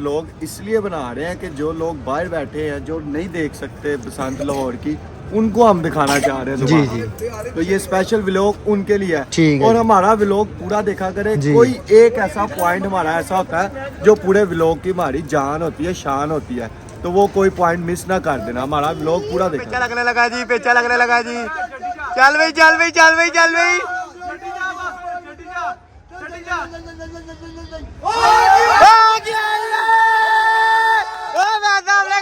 लोग इसलिए बना रहे हैं कि जो लोग बाहर बैठे हैं, जो नहीं देख सकते बसंत लाहौर की, उनको हम दिखाना चाह रहे हैं। जी जी, तो ये स्पेशल व्लॉग उनके लिए है। ठीक है। और हमारा व्लॉग पूरा देखा करे। कोई एक ऐसा पॉइंट हमारा ऐसा होता है जो पूरे व्लॉग की हमारी जान होती है, शान होती है, तो वो कोई पॉइंट मिस ना कर देना। हमारा व्लॉग पूरा देखना। पेचा लगने लगा जी, पेचा लगने लगा जी। चल भाई चल भाई चल भाई चल भाई।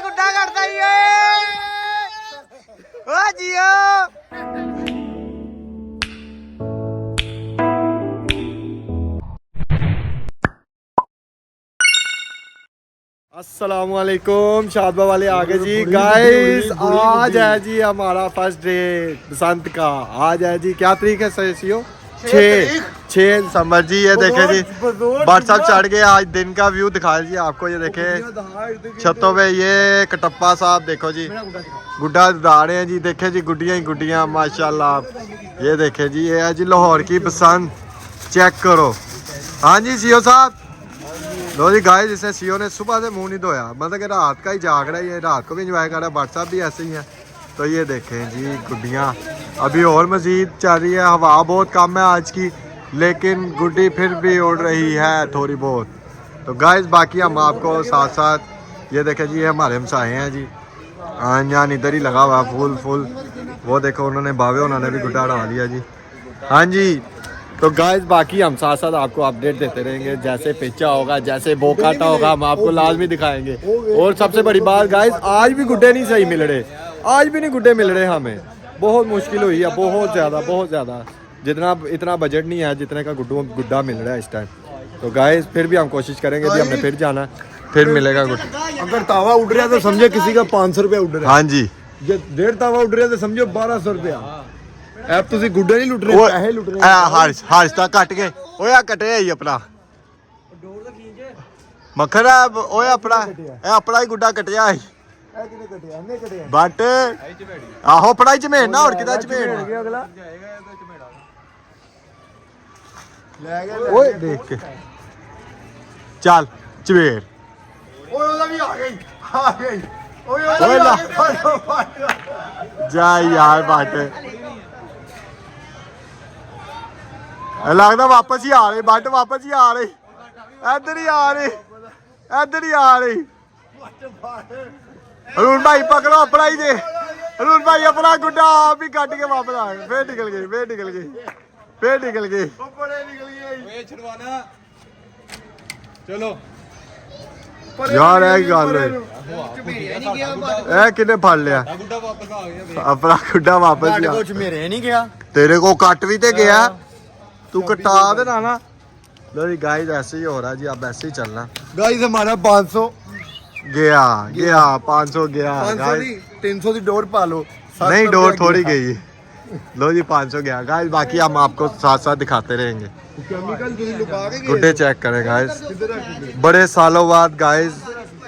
गुड्डा करता ही जियो। अस्सलामुअलैकुम, शादबा वाले आगे जी। गाइस आज है जी हमारा फर्स्ट डे बसंत का। आज है जी, क्या तारीख है सैसियो? 6 दिसंबर जी। ये देखे जी व्हाट्सएप चढ़ गए। आज दिन का व्यू दिखा जी आपको। ये देखे छतों पे ये कटप्पा साहब देखो जी, गुड्डा उड़ा रहे हैं जी। देखे जी गुड्डियाँ ही गुड्डियाँ माशाल्लाह। ये देखे जी, ये है जी लाहौर की बसंत, चेक करो। हाँ जी सीओ साहब। लो जी गाइस, जिसने सीओ ने सुबह से मुंह नहीं धोया, मतलब कि रात का ही जाग रहा है, ये रात को भी एंजॉय कर रहा है। व्हाट्सएप भी ऐसे ही है। तो ये देखें जी गुड्डियाँ अभी और मज़ीद चल रही है। हवा बहुत कम है आज की, लेकिन गुड्डी फिर भी उड़ रही है थोड़ी बहुत। तो गाइस बाकी हम आपको साथ साथ ये देखें जी, ये हमारे हमसाए हैं जी। आन इधर ही लगा हुआ फुल फुल। वो देखो उन्होंने बावे, उन्होंने भी गुड्डा उड़ा लिया जी। हाँ जी, तो गाइस बाकी हम साथ साथ आपको अपडेट देते रहेंगे। जैसे पेचा होगा, जैसे बोकाटा होगा, हम आपको लाजमी दिखाएंगे। और सबसे बड़ी बात गाइस, आज भी गुड्डे नहीं सही मिल रहे। आज भी नहीं गुड्डे मिल रहे हमें। बहुत मुश्किल हुई है, बहुत ज़्यादा। जितना इतना बजट नहीं है जितने का गुड्डा मिल रहा है इस टाइम। तो गाइस फिर भी हम कोशिश करेंगे जी, हमने फिर जाना, फिर मिलेगा गुड्डा। अगर तावा उड़ रहा है तो समझो किसी का 500 रुपया उड़ रहा है। हाँ जी, 1.5 तावा उड़ रहा है तो समझो 1200 रुपया। अब तुसी गुड्डे नहीं लुट रहे, पैसे लुट रहे हैं। हार्स तक कट गए। ओए आ कटे ही अपना मक्खन है। ओए अपना ही गुड्डा कटिया है। बट आहो पढ़ाई चमेड़ना और किदा चमेड़ना। अगला ओए देख के चल चमेड़। ओए ओला भी आ गई। ओए ओए ला जा यार बाट लगता वापस ही आ रही। बट वापस ही आ रही, इधर ही आ रही। अरुण भाई पकड़ो अपना ही दे। अरुण भाई अपना गुड्डा आप ही काट के वापस आ गए। फिर निकल गई। चलो यार है गल किने फड़ लिया अपना गुड्डा वापस ही कुछ मेरे नहीं गया, तेरे को कट भी ते गया, तू कटा देना ना। लो जी गाइस ऐसे ही हो रहा है जी, अब ऐसे ही चलना। गाइस हमारा 500 गया 500 गया। 500 दी 300 दी डोर पा लो। नहीं डोर थोड़ी गई। लो जी 500 गया गाइस। बाकी हम आपको साथ साथ दिखाते रहेंगे। केमिकल तुसी लुका के गुड्डे चेक करें गाइस। बड़े सालों बाद गाइस,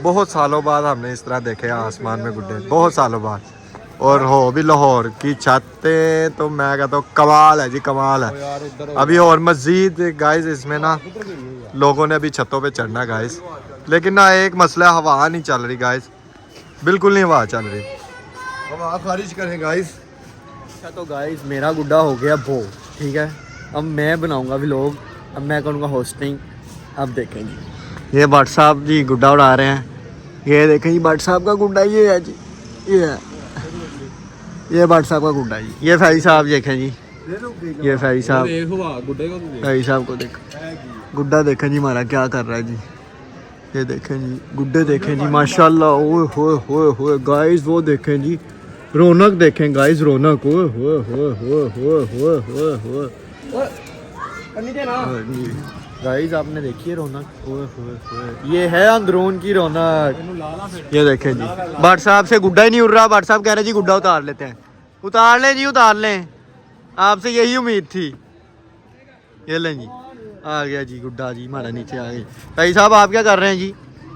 बहुत सालों बाद हमने इस तरह देखे आसमान में गुड्डे, बहुत सालों बाद। और हो भी लाहौर की छतें, तो मैं कहता हूँ कमाल है जी, कमाल है। अभी और मज़ीद गाइस इसमें ना लोगों ने अभी छतों पे चढ़ना गाइस, लेकिन ना एक मसला, हवा नहीं चल रही गाइस, बिल्कुल नहीं हवा चल रही। हवा खारिज करें गाइस। अच्छा तो गाइस मेरा गुड्डा हो गया वो, ठीक है। अब मैं बनाऊंगा व्लॉग, अब मैं करूँगा होस्टिंग। अब देखेंगे ये भट्ट साहब जी गुड्डा उड़ा रहे हैं। ये देखें जी भट्ट साहब का गुड्डा, ये है जी, ये भट्ट साहब का गुड्डा जी। ये फैजी साहब देखें जी, ये फैजी साहब को देखो, गुड्डा देखें जी हमारा क्या कर रहा है जी। ये देखें जी गुड्डे देखें जी माशाल्लाह। ओए होए गाइस, वो देखें जी रौनक, देखें गाइस रौनक। गाइस आपने देखी है रौनक, ये है अंदरून की रौनक। ये देखें जी भट्ट साहब से गुड्डा ही नहीं उड़ रहा। भट्ट साहब कह रहे जी गुड्डा उतार लेते हैं। उतार लें जी, उतार लें, आपसे यही उम्मीद थी। ये लें जी, आ गया जी गुड्डा जी हमारा नीचे आ गई। भाई साहब आप क्या कर रहे हैं जी?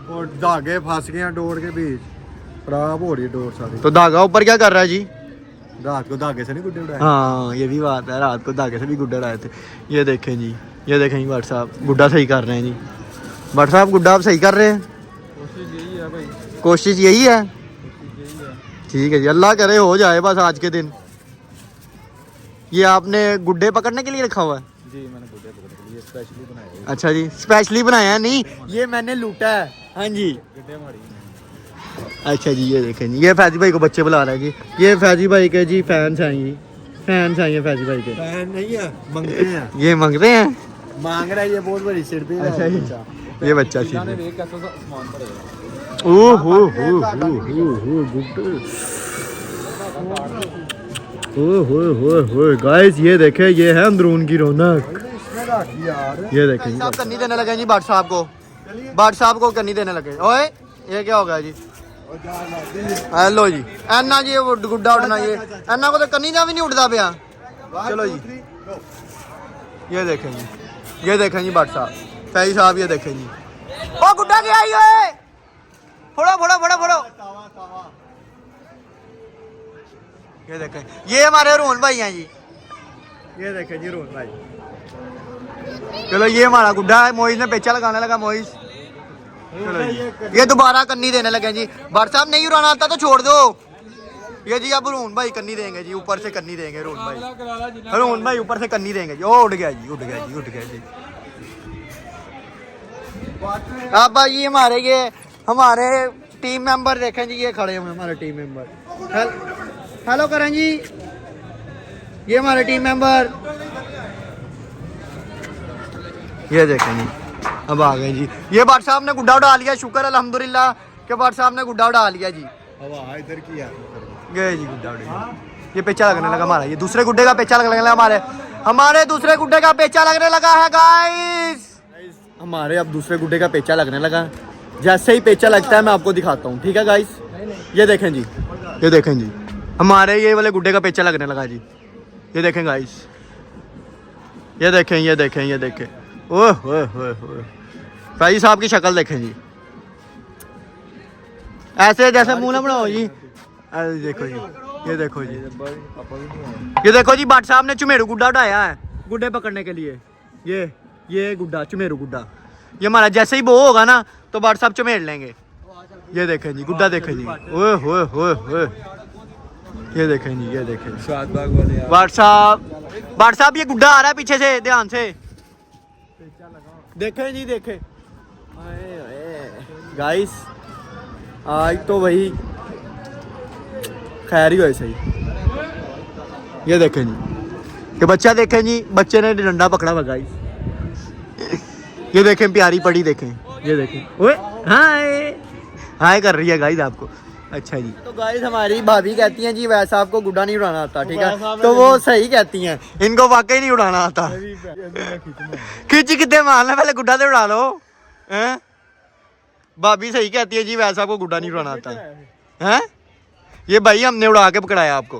और धागे फंस गए हैं डोर के बीच, खराब हो रही है डोर सारी। तो धागा ऊपर क्या कर रहा है जी? रात को धागे से नहीं गुड्डे उड़ाए। हाँ ये भी बात है, रात को धागे से भी गुड्डे उड़ाए थे। ये देखें जी, ये देखें जी भट्ट साहब गुड्डा सही कर रहे हैं जी। भट्ट साहब गुड्डा आप सही कर रहे हैं। है भाई, कोशिश यही है। यही है। ठीक है जी, अल्लाह करे हो जाए बस आज के दिन। ये आपने गुड्डे पकड़ने के लिए रखा हुआ है? जी मैंने गुड्डे पकड़ने के लिए स्पेशली बनाया है। अच्छा जी, स्पेशली बनाया है? नहीं, ये मैंने लूटा है। हाँ जी। गुड्डे हमारी अच्छा जी, ये देखें जी, ये फैजी भाई को बच्चे बुला रहे हैं जी। ये फैजी भाई के जी फैंस हैं जी, फैंस हैं ये फैजी भाई के। फैन नहीं है, मंगते हैं। ये मांग रहे हैं। मांग रहा है, ये बहुत बड़ी सिर पे अच्छा जी, ये बच्चा ने सीधे। देख कैसा सामान पड़ेगा। ओह हो गुड गाइस, ये देखे, ये है अंदरून की रौनक। ये देखें साहब करनी देने लगे जी बाट साहब को, बाट साहब को करनी देने लगे। ओए ये क्या हो गया जी? हेलो जी, एना जी वो गुड्डा उठना, ये एना को तो करनी ना भी नहीं उठता पाया। चलो जी, ये देखें जी, ये देखें जी बाट साहब, फैजी साहब, ये देखें जी। ओ गुड्डा क्या आई है? फोड़ो फोड़ो फोड़ो फोड़ो। ये देखें, ये हमारे रोहन भाई हैं जी। ये देखें जी रोहन भाई। चलो ये हमारा गुड्डा है, मोइस ने पेचा लगाने लगा। मोइस चलो ये दोबारा कन्नी देने लगे जी। बाट साहब नहीं उड़ाना आता तो छोड़ दो। ये जी अब रोहन भाई कन्नी देंगे जी, ऊपर से कन्नी देंगे रोहन भाई। रोहन भाई ऊपर से कन्नी देंगे जी। ओ उड़ गया जी, उड़ गया जी, उड़ गया जी। अब ये हमारे टीम मेंबर देखें जी, ये खड़े हुए हमारे टीम मेंबर। हेलो करें जी, ये हमारे टीम मेंबर, ये देखें जी, अब आ गए जी। ये बाट साहब ने गुड्डा उड़ा लिया, शुक्र अल्हम्दुलिल्लाह के बाट साहब ने गुड्डा उड़ा लिया जी। इधर की है, गए जी गुड्डा उड़ा। ये पेचा लगने लगा हमारा, ये दूसरे गुड्डे का पेचा लगने लगा हमारे दूसरे गुड्डे का पेचा लगने लगा है गाइस। हमारे अब दूसरे गुड्डे का पेचा लगने लगा। जैसे ही पेचा लगता है मैं आपको दिखाता हूँ, ठीक है गाइस? ये देखें जी, ये देखें जी, हमारे ये वाले गुड्डे का पेचा लगने लगा जी। ये देखें गाइस, ये देखें, ये देखें, ये देखें। ओह फैजी साहब की शक्ल देखें जी, ऐसे जैसे मुंह ना बनाओ जी। अरे देखो जी, ये देखो जी, ये देखो जी, बाट साहब ने चुमेरू गुड्डा उठाया है गुड्डे पकड़ने के लिए। ये गुड्डा, चुमेरू गुड्डा, ये हमारा जैसे ही बो होगा ना तो बाट साहब चुमेर लेंगे। ये देखें जी, गुड्डा देखें जी। ओए होए होए होए, ये देखें जी, ये देखें शादबाग वाले बाट साहब ये गुड्डा आ रहा है पीछे से, ध्यान से देखें जी, देखें गाइस। आज तो वही खैर ही हो सही। ये देखें जी, ये बच्चा देखें जी, बच्चे ने डंडा पकड़ा हुआ गाइस। ये देखें प्यारी पड़ी, देखें, ये देखें। ओए हाय हाय कर रही है गाइस आपको। अच्छा जी, तो गाइस हमारी भाभी कहती हैं जी वैसा आपको गुड्डा नहीं उड़ाना आता, ठीक है? तो वो सही कहती हैं, इनको वाकई नहीं उड़ाना आता। खिंच कितने मारना, पहले गुड्डा तो उड़ा लो हैं। भाभी सही कहती है जी वैसा आपको गुड्डा नहीं उड़ाना आता हैं। ये भाई हमने उड़ा के पकड़ाया आपको।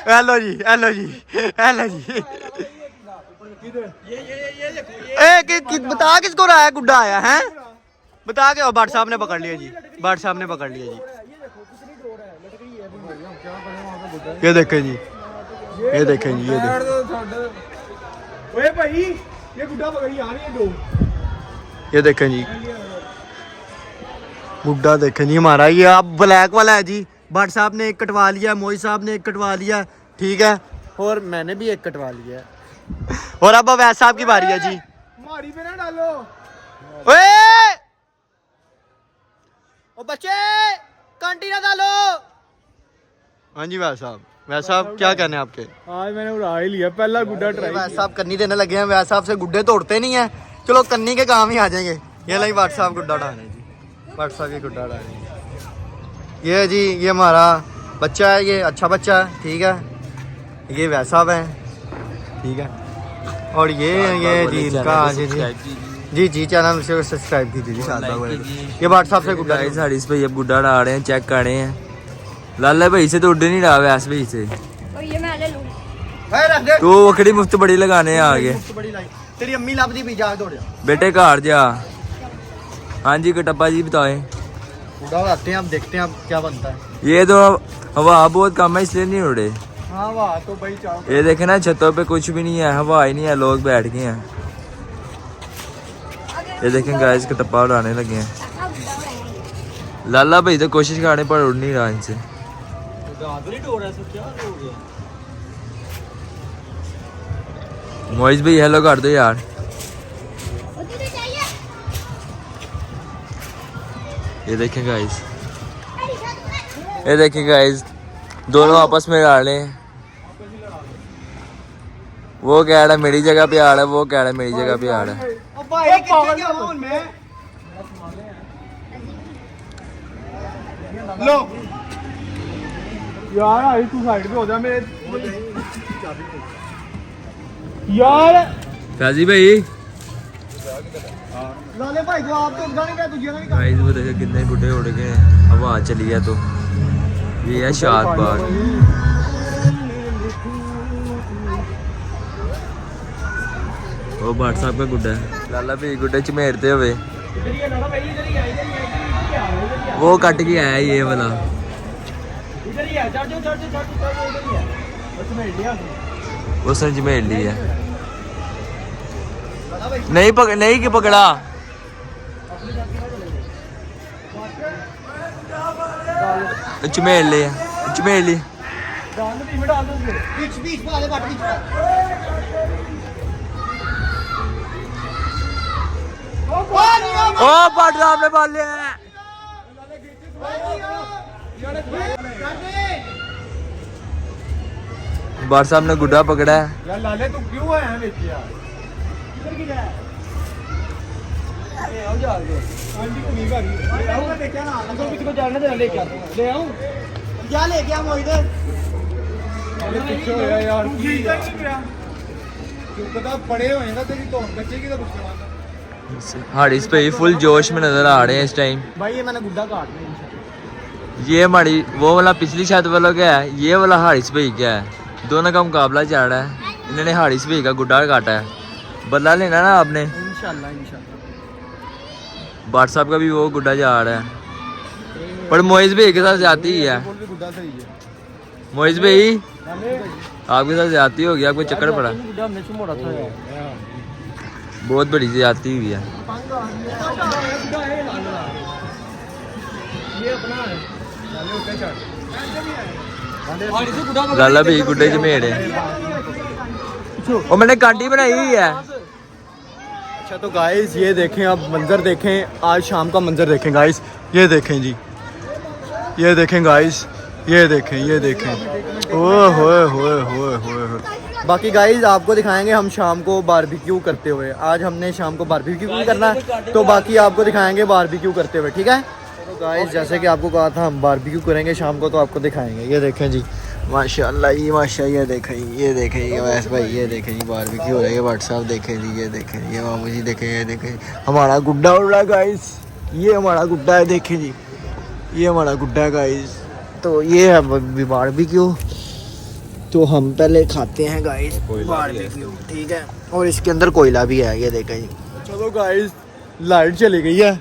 हेलो जी, हेलो जी, हेलो जी। बता किसको रहा है गुड्डा आया है? बता के बाट साहब ने पकड़ लिया जी, बाट साहब ने पकड़ लिया जी। ये देखें जी, ये देखें जी, ये ओए भाई ये गुड्डा पकड़ी आ रही है दो। ये देखें जी, गुड्डा देखें जी हमारा। ये अब ब्लैक वाला है जी, बाट साहब ने एक कटवा लिया, मोई साहब ने एक कटवा लिया, ठीक है, और मैंने भी एक कटवा लिया है। और अब अवैध साहब की बारी है जी। मारी पे ना डालो। ओए ओ बच्चे कांटी ना डालो। हाँ जी वैद साहब क्या कहने हैं आपके? आज मैंने उड़ा ही लिया, पहला गुड्डा ट्राई। वैद साहब कन्नी देने लगे हैं, वैद साहब से गुड्डे तोड़ते नहीं है, चलो कन्नी के काम ही आ जाएंगे। ये लाई बाट साहब गुड्डा उड़ा रहे हैं जी, बाट साहब ये गुड्डा उड़ा रहे हैं। ये जी, ये हमारा बच्चा है, ये अच्छा बच्चा है, ठीक है। ये वैद साहब है, ठीक है। और ये जी इनका जी चैनल से सब्सक्राइब कीजिए जी शादबाग। ये बाट साहब से गुड्डा साड़ी इस पे गुड्डा उड़ा रहे हैं, चेक कर रहे हैं। लाला भाई से तो उड़ नहीं रहा, वैस भाई से ये मैं ले लूं। तो वकड़ी मुफ्त बड़ी लगाने आ गए। तेरी अम्मी लभदी भी जा दौड़ जा बेटे घर जा। हाँ जी कटप्पा जी बताएं। गुड्डा उड़ाते हैं, अब देखते हैं अब क्या बनता है। ये तो हवा बहुत कम है इसलिए नहीं उड़े। हाँ वाह तो भाई चाहो। ये देखे ना छतों पे कुछ भी नहीं है, हवा ही नहीं है, लोग बैठ गए हैं। ये देखें गाइस कटप्पा उड़ाने लगे हैं। लाला भाई तो कोशिश कर रहे पर उड़ नहीं रहा इनसे। मोइज भाई हेलो कर दो यार। ये देखें गाइस, ये देखें गाइस, दोनों आपस में लड़ रहे हैं। वो कह रहा है मेरी जगह पे आ रहा है, वो कह रहा है मेरी जगह पे आ रहा है। लो यार आई तू साइड पे हो जा मेरे यार। फैजी भाई लाले भाई को आप तो उड़ना नहीं गया, तुझे नहीं गाइस वो देखो कितने गुड्डे उड़ गए हैं, हवा चली है। तो ये है शाद बाग। वो भाट साहब का गुड्डा है। लाला भाई गुड्डे चमेरते हुए वो कट के आया ये वाला। उसने चमेर ली है। नहीं कि पकड़ा। चमेर ले चमेर ली। ओ भाट साहब ने पाल लिया है। भाट साहब ने गुड्डा पकड़ा है। यार लाले तू क्यों आया बेच यार, किधर की जाए ए आओ जा आंटी को नहीं करी आओ मैं देखया ना अंकल किसी को जाने दे, लेके आता हूं। ले आऊं क्या लेके आ मोहित, अरे पीछे हो यार की तू पता पड़े होएगा तेरी तो बच्चे की तो पूछना। हाड़िस पे फुल जोश में नजर आ रहे हैं इस टाइम। भाई ये मैंने गुड्डा काट दिया। ये हमारी वो वाला पिछली छत वाला क्या है, ये वाला हाड़िस भाई क्या है, दोनों का मुकाबला चल रहा है। इन्होंने हाड़िस भाई का गुड्डा काटा है, बदला लेना ना आपने। इंशाल्लाह भाट साहब का भी वो गुड्डा जा रहा है, पर मोइज भाई के साथ जाती ही है। गुड्डा सही है मोइज भाई आपके साथ जाती होगी, आपको चक्कर पड़ा। गुड्डा हमने मोड़ा था यार, बहुत बड़ी जाती हुई है। ये अपना है लाले ऊपर चढ़ लाला भाई गुड्डे चमेड़ है। और मैंने कांटी बनाई हुई है। अच्छा तो गाइस ये देखें, अब मंजर देखें, आज शाम का मंजर देखें गाइस। ये देखें जी, ये देखें गाइस, ये देखें, ये देखें। ओए होए होए होए होए। बाकी गाइस आपको दिखाएंगे हम शाम को बारबेक्यू करते हुए। आज हमने शाम को बारबेक्यू भी करना है, तो बाकी आपको दिखाएंगे बारबेक्यू करते हुए, ठीक है। तो गाइस जैसे कि आपको कहा था हम बारबेक्यू करेंगे शाम को, तो आपको दिखाएंगे। ये देखें जी माशाल्लाह, ये माशाल्लाह, ये देखें, ये देखें, ये वैसे भाई, ये देखें जी बारबेक्यू हो रहा है। ये व्हाट्सअप देखें जी, ये देखें, ये मामू जी देखें, ये देखें हमारा गुड्डा उड़ रहा है गाइस। ये हमारा गुड्डा है, देखें जी, ये हमारा गुड्डा है गाइस। तो ये है बारबेक्यू, तो हम पहले खाते हैं गाइस बारबेक्यू, ठीक है। और इसके अंदर कोयला भी है, ये देखें जी। चलो गाइस लाइट चली गई है,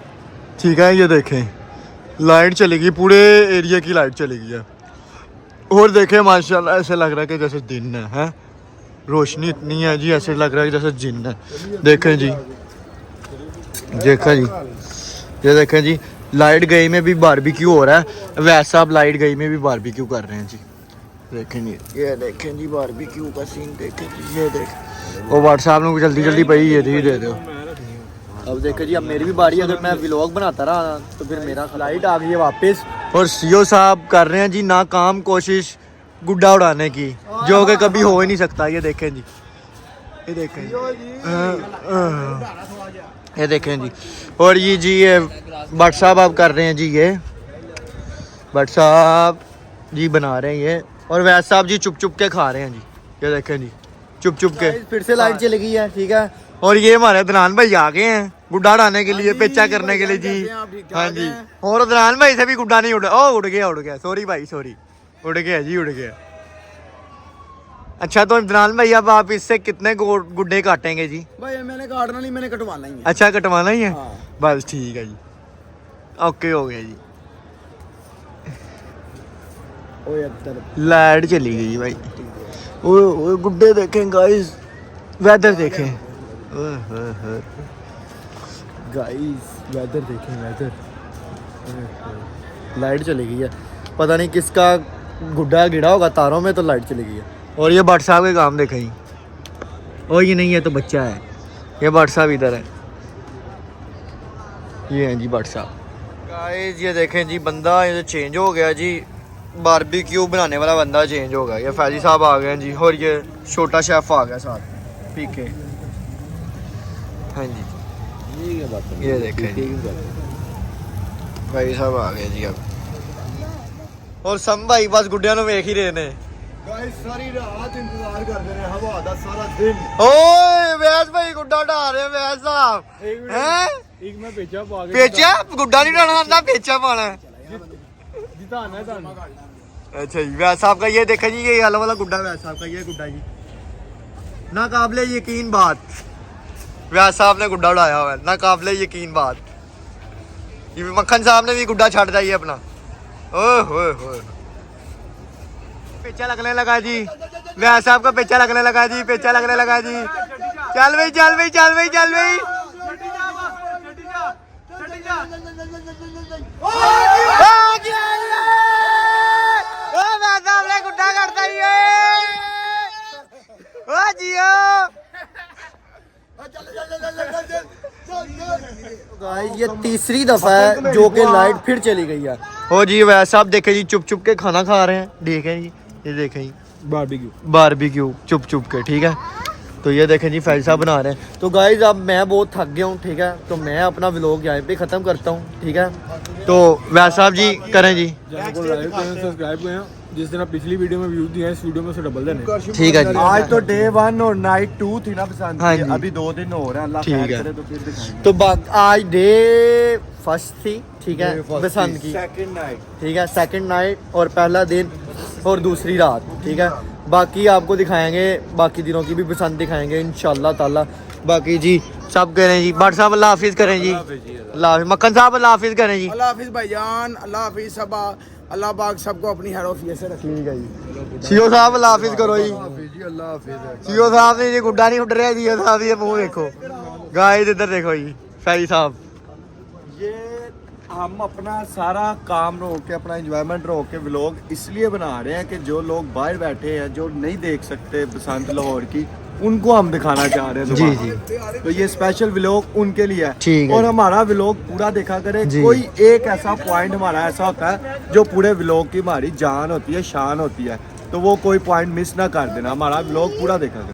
ठीक है। ये देखें लाइट चली गई, पूरे एरिया की लाइट चली गई है। और देखें माशाल्लाह ऐसे लग रहा है कि जैसे दिन है, रोशनी इतनी है जी, ऐसे लग रहा है कि जैसे जिन है। देखें जी, देखा जी, ये देखें जी, लाइट गई में भी बारबेक्यू हो रहा है। वैसा अब लाइट गई में भी बारबेक्यू कर रहे हैं जी। देखें जी, ये देखें जी बारबेक्यू का सीन देखें जी, ये देखें। वो व्हाट्सएप में जल्दी जल्दी पई ये दे दो। अब देखो जी, अब मेरी भी बारी है। अगर मैं व्लॉग बनाता रहा तो फिर मेरा लाइट आ गई है वापस। और सीओ साहब कर रहे हैं जी नाकाम कोशिश गुड्डा उड़ाने की, जो कि कभी हो ही नहीं सकता। ये देखें जी, ये देखें जी, ये देखें जी। और ये जी ये भट्ट साहब आप कर रहे हैं जी, ये भट्ट साहब जी बना रहे हैं ये। और वैसे साहब जी चुप चुप के खा रहे हैं जी, ये देखें जी, चुप चुप के। फिर से लाइट चली गई है, ठीक है। और ये हमारे अदनान भाई आ गए हैं गुड्डा उड़ाने के लिए, पेचा करने के लिए जी। हाँ जी, और अदनान भाई से भी गुड्डा नहीं उड़ा, ओ उड़ गया, सॉरी भाई सॉरी, उड़ गया जी, उड़ गया। अच्छा तो अदनान भाई अब आप इससे कितने गुड्डे काटेंगे जी? भाई मैंने काटना नहीं, मैंने कटवाना ही है। अच्छा कटवाना ही है, हाँ। बस ठीक है जी, ओके हो गया जी। लाइट चली गई भाई। वो गुड्डे देखें गाइस, वेदर देखें गाइस, वेदर देखें, वेदर लाइट चली गई है, पता नहीं किसका गुड्डा गिरा होगा तारों में, तो लाइट चली गई है। और ये भट्ट साहब के काम देखें ही, और ये नहीं है तो बच्चा है, ये भट्ट साहब इधर है, ये हैं जी भट्ट साहब। गाइस ये देखें जी, बंदा ये चेंज हो गया जी, बारबेक्यू बनाने वाला बंदा चेंज हो गया। ये फैजी साहब आ गए हैं जी, और ये छोटा शेफ आ गया साथ पीके। हाँ जी ये देखें जी, भाई साहब आ गए जी अब, और सम भाई बस गुड्डिया ਨੂੰ ਵੇਖ ਹੀ ਰਹੇ ਨੇ। गाइस सारी रात इंतजार करते रहे, हवा दा सारा दिन। ओए वैस भाई गुड्डा ढा रहे हैं वैस साहब हैं। एक मैं पेचा पा के पेचा गुड्डा नहीं ढाना आंदा, पेचा पाना है। जिताना है ताना। अच्छा जी वैस साहब का ये देखा जी, ये वाला वाला गुड्डा वैस साहब का, ये गुड्डा जी ना काबिले यकीन बात, वैस साहब ने गुड्डा उड़ाया हुआ है, ना काबिले यकीन बात। ये मक्खन साहब ने भी गुड्डा छड़ दिया ये अपना। ओए होए होए पेचा लगने लगा जी, वैस साहब का पेचा लगने लगा जी, पेचा लगने लगा जी। चल भाई चल भाई चल भाई चल भाई। गुड्डा करता ही ये तीसरी दफा है जो कि लाइट फिर चली गई है। ओ जी वैसे आप देखें जी, चुप चुप के खाना खा रहे हैं, देखें जी, ये देखें जी बारबेक्यू चुप चुप के, ठीक है। तो ये देखें जी फैज साहब बना रहे हैं। तो गाइज अब मैं बहुत थक गया हूँ, ठीक है, तो मैं अपना व्लॉग यहाँ पे ख़त्म करता हूँ, ठीक है। तो वैसे साहब जी करें जी, सब्सक्राइब करें, जिस दिन पिछली वीडियो में व्यूज दिए हैं इस वीडियो में से डबल देने। ठीक है जी। आज तो डे 1 और नाइट 2 थी ना पसंद, हाँ जी। अभी 2 दिन हो रहे हैं, अल्लाह ठीक खैर है। करे तो फिर दिखाएंगे। तो आज डे फर्स्ट थी, ठीक है, बसंत की, सेकंड नाइट, ठीक है, सेकंड नाइट और पहला दिन और दूसरी रात, ठीक है। बाकी आपको दिखाएंगे, बाकी दिनों की भी पसंद दिखाएंगे इंशाल्लाह ताला। बाकी जी सब करें जी, भट्ट साहब अल्लाह हाफिज़ करें जी, अल्लाह हाफिज़, मक्खन साहब अल्लाह हाफिज़ करें जी, अल्लाह हाफिज़ भाईजान, अल्लाह हाफिज़ सब, अल्लाह पाक सबको अपनी हैरोफियत से रखे। ठीक है जी। सीओ साहब अल्लाह हाफिज़ करो जी, अल्लाह हाफिज़। सीओ साहब ने जी गुड्डा नहीं उड़ रहा, सीओ साहब ये मुंह देखो, गाइस इधर देखो जी फैजी साहब। ये हम अपना सारा काम रोक के, अपना एंजॉयमेंट रोक के व्लॉग इसलिए बना रहे हैं कि जो लोग बाहर बैठे हैं, जो नहीं देख सकते बसंत लाहौर की, उनको हम दिखाना चाह रहे हैं जी दोबारा। तो ये स्पेशल व्लॉग उनके लिए है, ठीक है। और हमारा व्लॉग पूरा देखा करें। जी। कोई एक ऐसा पॉइंट हमारा ऐसा होता है जो पूरे व्लॉग की हमारी जान होती है, शान होती है, तो वो कोई पॉइंट मिस ना कर देना, हमारा व्लॉग पूरा देखा करें।